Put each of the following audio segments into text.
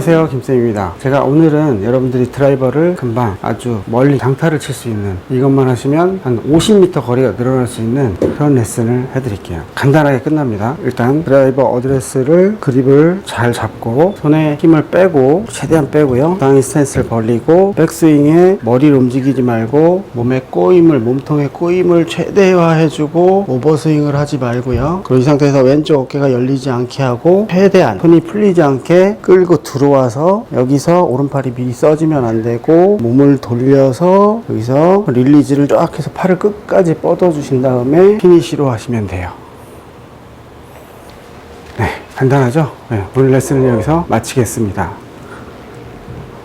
안녕하세요, 김쌤입니다. 제가 오늘은 여러분들이 드라이버를 금방 아주 멀리 장타를 칠 수 있는, 이것만 하시면 한 50m 거리가 늘어날 수 있는 그런 레슨을 해드릴게요. 간단하게 끝납니다. 일단 드라이버 어드레스를, 그립을 잘 잡고 손에 힘을 빼고, 최대한 빼고요, 땅의 스탠스를 벌리고, 백스윙에 머리를 움직이지 말고 몸의 꼬임을, 몸통의 꼬임을 최대화해주고 오버스윙을 하지 말고요. 그리고 이 상태에서 왼쪽 어깨가 열리지 않게 하고, 최대한 손이 풀리지 않게 끌고 들어와서, 여기서 오른팔이 미리 써지면 안 되고 몸을 돌려서 여기서 릴리즈를 쫙 해서 팔을 끝까지 뻗어 주신 다음에 피니시로 하시면 돼요. 네, 간단하죠? 네, 오늘 레슨을 여기서 마치겠습니다.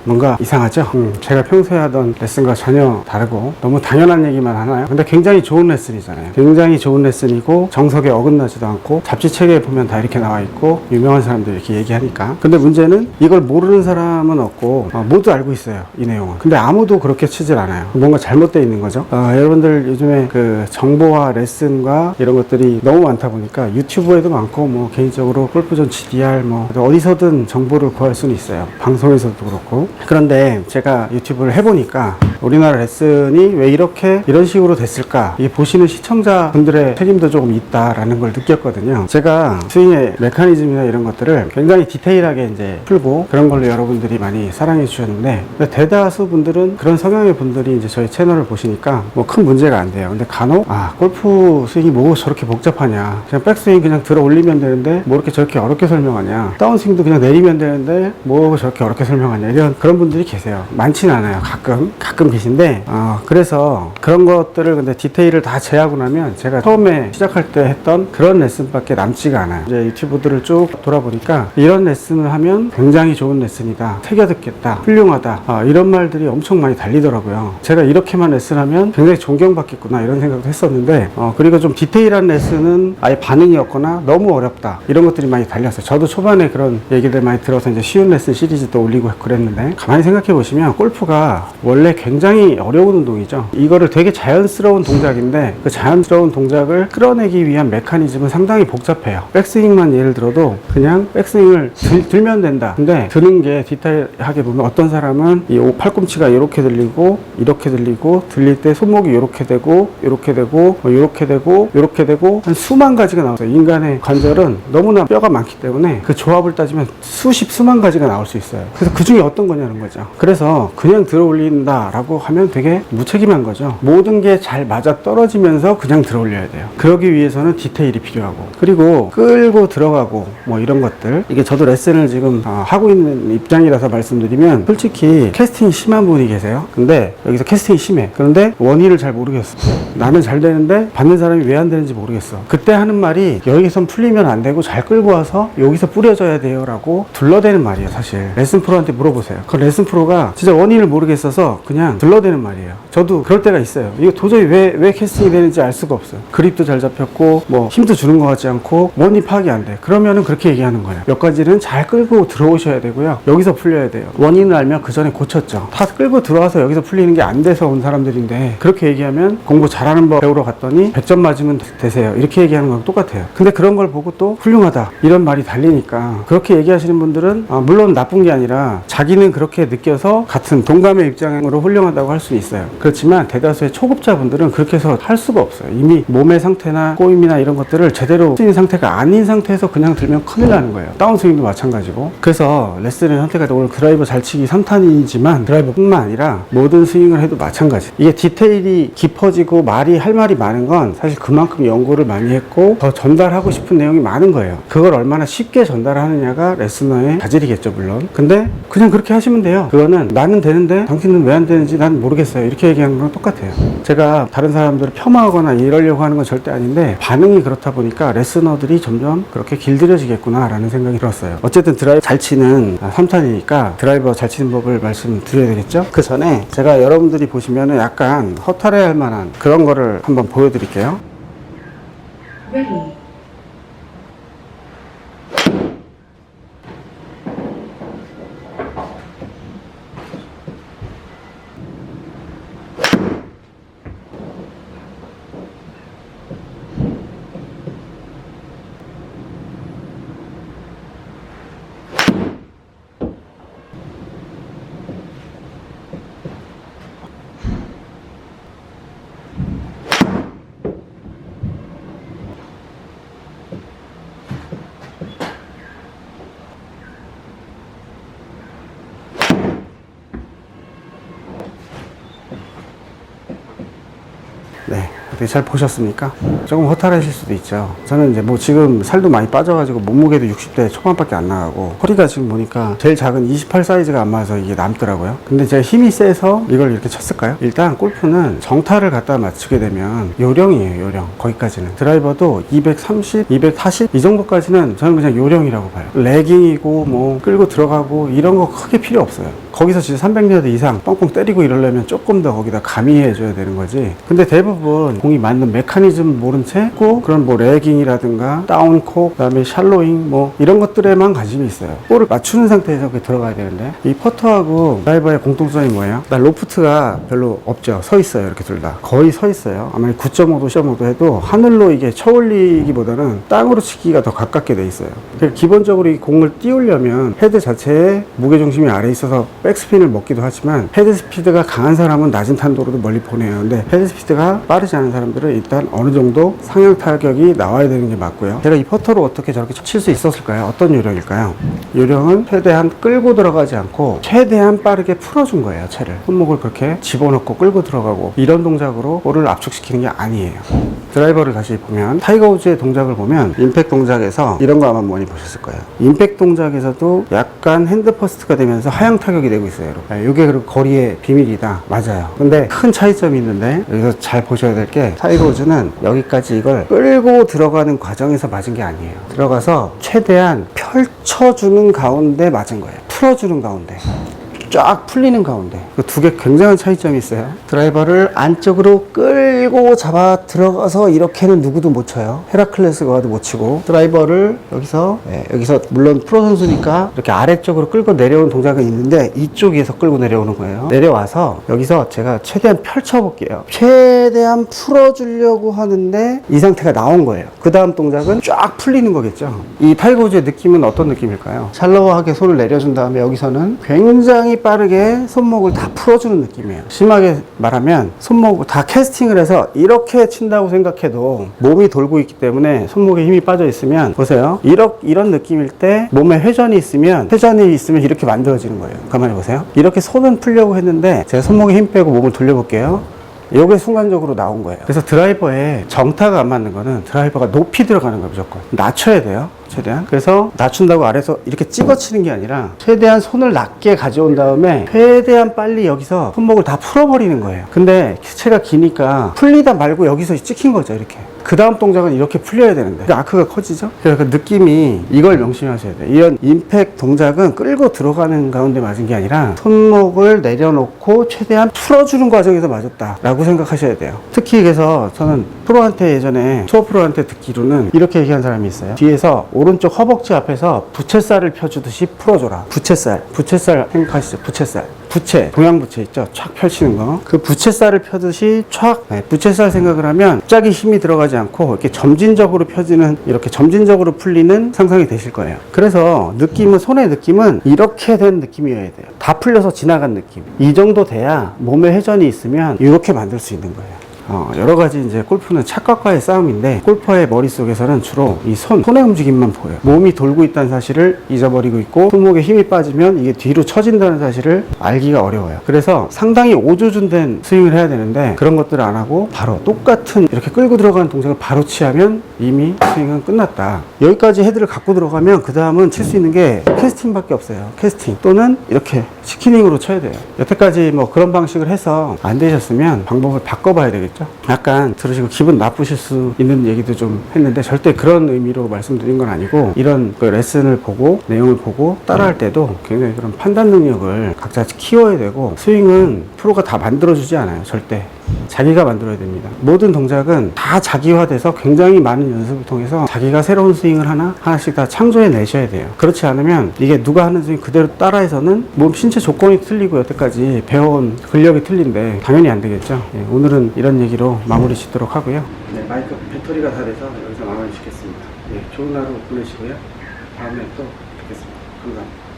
뭔가 이상하죠? 제가 평소에 하던 레슨과 전혀 다르고 너무 당연한 얘기만 하나요? 근데 굉장히 좋은 레슨이잖아요. 굉장히 좋은 레슨이고 정석에 어긋나지도 않고 잡지책에 보면 다 이렇게 나와 있고 유명한 사람들이 이렇게 얘기하니까. 근데 문제는 이걸 모르는 사람은 없고 모두 알고 있어요, 이 내용은. 근데 아무도 그렇게 치질 않아요. 뭔가 잘못되어 있는 거죠. 여러분들 요즘에 그 정보와 레슨과 이런 것들이 너무 많다 보니까 유튜브에도 많고, 뭐 개인적으로 골프전 GDR 뭐 어디서든 정보를 구할 수는 있어요. 방송에서도 그렇고. 그런데 제가 유튜브를 해보니까 우리나라 레슨이 왜 이런 식으로 됐을까, 이게 보시는 시청자분들의 책임도 조금 있다라는 걸 느꼈거든요. 제가 스윙의 메커니즘이나 이런 것들을 굉장히 디테일하게 이제 풀고 그런 걸로 여러분들이 많이 사랑해 주셨는데, 대다수 분들은, 그런 성향의 분들이 이제 저희 채널을 보시니까 뭐 큰 문제가 안 돼요. 근데 간혹 골프 스윙이 뭐 저렇게 복잡하냐, 그냥 백스윙 그냥 들어 올리면 되는데 뭐 이렇게 저렇게 어렵게 설명하냐, 다운스윙도 그냥 내리면 되는데 뭐 저렇게 어렵게 설명하냐, 이런 그런 분들이 계세요. 많지는 않아요. 가끔 계신데, 그래서 그런 것들을 근데 디테일을 다 제하고 나면 제가 처음에 시작할 때 했던 그런 레슨밖에 남지가 않아요. 이제 유튜브들을 쭉 돌아보니까 이런 레슨을 하면 굉장히 좋은 레슨이다, 새겨듣겠다, 훌륭하다, 이런 말들이 엄청 많이 달리더라고요. 제가 이렇게만 레슨하면 굉장히 존경받겠구나, 이런 생각도 했었는데, 그리고 좀 디테일한 레슨은 아예 반응이 없거나 너무 어렵다, 이런 것들이 많이 달렸어요. 저도 초반에 그런 얘기들 많이 들어서 이제 쉬운 레슨 시리즈도 올리고 그랬는데, 가만히 생각해 보시면 골프가 원래 굉장히 어려운 운동이죠. 이거를 되게 자연스러운 동작인데, 그 자연스러운 동작을 끌어내기 위한 메커니즘은 상당히 복잡해요. 백스윙만 예를 들어도 그냥 백스윙을 들면 된다. 근데 드는 게 디테일하게 보면, 어떤 사람은 이 팔꿈치가 이렇게 들리고 이렇게 들리고, 들릴 때 손목이 이렇게 되고 이렇게 되고 이렇게 되고 이렇게 되고, 한 수만 가지가 나와요. 인간의 관절은 너무나 뼈가 많기 때문에 그 조합을 따지면 수만 가지가 나올 수 있어요. 그래서 그 중에 어떤 거냐는 거죠. 그래서 그냥 들어 올린다 라고 하면 되게 무책임한 거죠. 모든 게 잘 맞아 떨어지면서 그냥 들어 올려야 돼요. 그러기 위해서는 디테일이 필요하고, 그리고 끌고 들어가고 뭐 이런 것들, 이게 저도 레슨을 지금 하고 있는 입장이라서 말씀드리면, 솔직히 캐스팅이 심한 분이 계세요. 근데 여기서 캐스팅이 심해. 그런데 원인을 잘 모르겠어. 나는 잘 되는데 받는 사람이 왜 안 되는지 모르겠어. 그때 하는 말이, 여기선 풀리면 안 되고 잘 끌고 와서 여기서 뿌려줘야 돼요 라고 둘러대는 말이에요. 사실 레슨 프로한테 물어보세요. 그 레슨 프로가 진짜 원인을 모르겠어서 그냥 둘러대는 말이에요. 저도 그럴 때가 있어요. 이거 도저히 왜 캐스팅이 되는지 알 수가 없어요. 그립도 잘 잡혔고 뭐 힘도 주는 것 같지 않고 원인 파악이 안 돼. 그러면은 그렇게 얘기하는 거예요. 몇 가지는 잘 끌고 들어오셔야 되고요, 여기서 풀려야 돼요. 원인을 알면 그 전에 고쳤죠. 다 끌고 들어와서 여기서 풀리는 게 안 돼서 온 사람들인데, 그렇게 얘기하면 공부 잘하는 법 배우러 갔더니 100점 맞으면 되세요, 이렇게 얘기하는 거랑 똑같아요. 근데 그런 걸 보고 또 훌륭하다 이런 말이 달리니까, 그렇게 얘기하시는 분들은 물론 나쁜 게 아니라 자기는 그렇게 느껴서 같은 동감의 입장으로 훌륭하다고 할 수 있어요. 그렇지만 대다수의 초급자분들은 그렇게 해서 할 수가 없어요. 이미 몸의 상태나 꼬임이나 이런 것들을 제대로 쓰는 상태가 아닌 상태에서 그냥 들면 큰일 나는 거예요. 다운스윙도 마찬가지고. 그래서 레슨을 선택할 때, 오늘 드라이버 잘 치기 3탄이지만 드라이버뿐만 아니라 모든 스윙을 해도 마찬가지. 이게 디테일이 깊어지고 할 말이 많은 건 사실 그만큼 연구를 많이 했고 더 전달하고 싶은 내용이 많은 거예요. 그걸 얼마나 쉽게 전달하느냐가 레슨러의 자질이겠죠, 물론. 근데 그냥 그렇게 하시면 돼요. 그거는 나는 되는데 당신은 왜 안 되는지 난 모르겠어요, 이렇게 얘기하는 거랑 똑같아요. 제가 다른 사람들을 폄하하거나 이러려고 하는 건 절대 아닌데, 반응이 그렇다 보니까 레슨너들이 점점 그렇게 길들여지겠구나 라는 생각이 들었어요. 어쨌든 드라이버 잘 치는 3탄이니까 드라이버 잘 치는 법을 말씀드려야 되겠죠. 그 전에 제가 여러분들이 보시면은 약간 허탈해 할 만한 그런 거를 한번 보여드릴게요. Ready. 되게 잘 보셨으니까 조금 허탈하실 수도 있죠. 저는 이제 뭐 지금 살도 많이 빠져가지고 몸무게도 60대 초반밖에 안 나가고 허리가 지금 보니까 제일 작은 28 사이즈가 안 맞아서 이게 남더라고요. 근데 제가 힘이 세서 이걸 이렇게 쳤을까요? 일단 골프는 정타를 갖다 맞추게 되면 요령이에요. 요령. 거기까지는 드라이버도 230, 240 이 정도까지는 저는 그냥 요령이라고 봐요. 레깅이고 뭐 끌고 들어가고 이런 거 크게 필요 없어요. 거기서 진짜 300야드 이상 뻥뻥 때리고 이러려면 조금 더 거기다 가미해 줘야 되는 거지. 근데 대부분 공이 맞는 메커니즘 모른 채 꼭 그런 뭐 레깅이라든가 다운콕, 그다음에 샬로잉 뭐 이런 것들에만 관심이 있어요. 볼을 맞추는 상태에서 그게 들어가야 되는데, 이 퍼터하고 드라이버의 공통점이 뭐예요? 나 로프트가 별로 없죠. 서 있어요. 이렇게 둘 다 거의 서 있어요. 아마 9.5도 10.5도 해도 하늘로 이게 쳐올리기보다는 땅으로 치기가 더 가깝게 돼 있어요. 기본적으로 이 공을 띄우려면 헤드 자체에 무게중심이 아래에 있어서 백스핀을 먹기도 하지만, 헤드 스피드가 강한 사람은 낮은 탄도로도 멀리 보내요. 근데 헤드 스피드가 빠르지 않은 사람들은 일단 어느 정도 상향 타격이 나와야 되는 게 맞고요. 제가 이 퍼터로 어떻게 저렇게 칠 수 있었을까요? 어떤 요령일까요? 요령은 최대한 끌고 들어가지 않고 최대한 빠르게 풀어준 거예요. 채를 손목을 그렇게 집어넣고 끌고 들어가고 이런 동작으로 볼을 압축시키는 게 아니에요. 드라이버를 다시 보면, 타이거 우즈의 동작을 보면 임팩 동작에서 이런 거 아마 많이 보셨을 거예요. 임팩 동작에서도 약간 핸드 퍼스트가 되면서 하향 타격이 되고 있어요. 여러분. 이게 그리고 거리의 비밀이다. 맞아요. 근데 큰 차이점이 있는데, 여기서 잘 보셔야 될 게, 타이거 우즈는 여기까지 이걸 끌고 들어가는 과정에서 맞은 게 아니에요. 들어가서 최대한 펼쳐주는 가운데 맞은 거예요. 풀어주는 가운데, 쫙 풀리는 가운데. 그 두 개 굉장한 차이점이 있어요. 드라이버를 안쪽으로 끌고 잡아 들어가서 이렇게는 누구도 못 쳐요. 헤라클레스가 와도 못 치고, 드라이버를 여기서 물론 프로 선수니까 이렇게 아래쪽으로 끌고 내려오는 동작은 있는데, 이쪽에서 끌고 내려오는 거예요. 내려와서 여기서 제가 최대한 펼쳐 볼게요. 최대한 풀어주려고 하는데 이 상태가 나온 거예요. 그 다음 동작은 쫙 풀리는 거겠죠. 이 타이거 우즈의 느낌은 어떤 느낌일까요? 샬로우하게 손을 내려준 다음에 여기서는 굉장히 빠르게 손목을 다 풀어주는 느낌이에요. 심하게 말하면 손목을 다 캐스팅을 해서 이렇게 친다고 생각해도 몸이 돌고 있기 때문에 손목에 힘이 빠져 있으면, 보세요. 이런 느낌일 때 몸에 회전이 있으면 이렇게 만들어지는 거예요. 가만히 보세요. 이렇게 손은 풀려고 했는데 제가 손목에 힘 빼고 몸을 돌려볼게요. 이게 순간적으로 나온 거예요. 그래서 드라이버에 정타가 안 맞는 거는 드라이버가 높이 들어가는 거예요. 무조건 낮춰야 돼요. 최대한. 그래서 낮춘다고 아래서 이렇게 찍어치는 게 아니라 최대한 손을 낮게 가져온 다음에 최대한 빨리 여기서 손목을 다 풀어버리는 거예요. 근데 채가 기니까 풀리다 말고 여기서 찍힌 거죠. 이렇게. 그 다음 동작은 이렇게 풀려야 되는데 아크가 커지죠? 그래서 그 느낌이, 이걸 명심하셔야 돼요. 이런 임팩 동작은 끌고 들어가는 가운데 맞은 게 아니라 손목을 내려놓고 최대한 풀어주는 과정에서 맞았다 라고 생각하셔야 돼요. 특히 그래서 저는 프로한테, 예전에 투어 프로한테 듣기로는 이렇게 얘기한 사람이 있어요. 뒤에서 오른쪽 허벅지 앞에서 부채살을 펴주듯이 풀어줘라. 부채살 생각하시죠? 부채, 동양부채 있죠? 촥 펼치는 거. 그 부채살을 펴듯이 촥, 부채살 생각을 하면 갑자기 힘이 들어가지 않고 이렇게 점진적으로 펴지는, 이렇게 점진적으로 풀리는 상상이 되실 거예요. 그래서 느낌은, 손의 느낌은 이렇게 된 느낌이어야 돼요. 다 풀려서 지나간 느낌. 이 정도 돼야 몸에 회전이 있으면 이렇게 만들 수 있는 거예요. 여러 가지 이제 골프는 착각과의 싸움인데, 골퍼의 머릿속에서는 주로 이 손의 움직임만 보여요. 몸이 돌고 있다는 사실을 잊어버리고 있고, 손목에 힘이 빠지면 이게 뒤로 처진다는 사실을 알기가 어려워요. 그래서 상당히 오조준된 스윙을 해야 되는데, 그런 것들을 안 하고 바로 똑같은 이렇게 끌고 들어가는 동작을 바로 취하면 이미 스윙은 끝났다. 여기까지 헤드를 갖고 들어가면 그 다음은 칠 수 있는 게 캐스팅밖에 없어요. 캐스팅 또는 이렇게 스키닝으로 쳐야 돼요. 여태까지 뭐 그런 방식을 해서 안 되셨으면 방법을 바꿔봐야 되겠죠. 약간 들으시고 기분 나쁘실 수 있는 얘기도 좀 했는데, 절대 그런 의미로 말씀드린 건 아니고, 이런 그 레슨을 보고 내용을 보고 따라할 때도 굉장히 그런 판단 능력을 각자 키워야 되고, 스윙은 프로가 다 만들어주지 않아요. 절대. 자기가 만들어야 됩니다. 모든 동작은 다 자기화돼서 굉장히 많은 연습을 통해서 자기가 새로운 스윙을 하나씩 다 창조해 내셔야 돼요. 그렇지 않으면 이게 누가 하는 스윙 그대로 따라해서는 몸 신체 조건이 틀리고 여태까지 배워온 근력이 틀린데 당연히 안 되겠죠. 오늘은 이런 얘기로 마무리 짓도록 하고요. 마이크 배터리가 다 돼서 여기서 마무리 짓겠습니다. 좋은 하루 보내시고요. 다음에 또 뵙겠습니다. 감사합니다.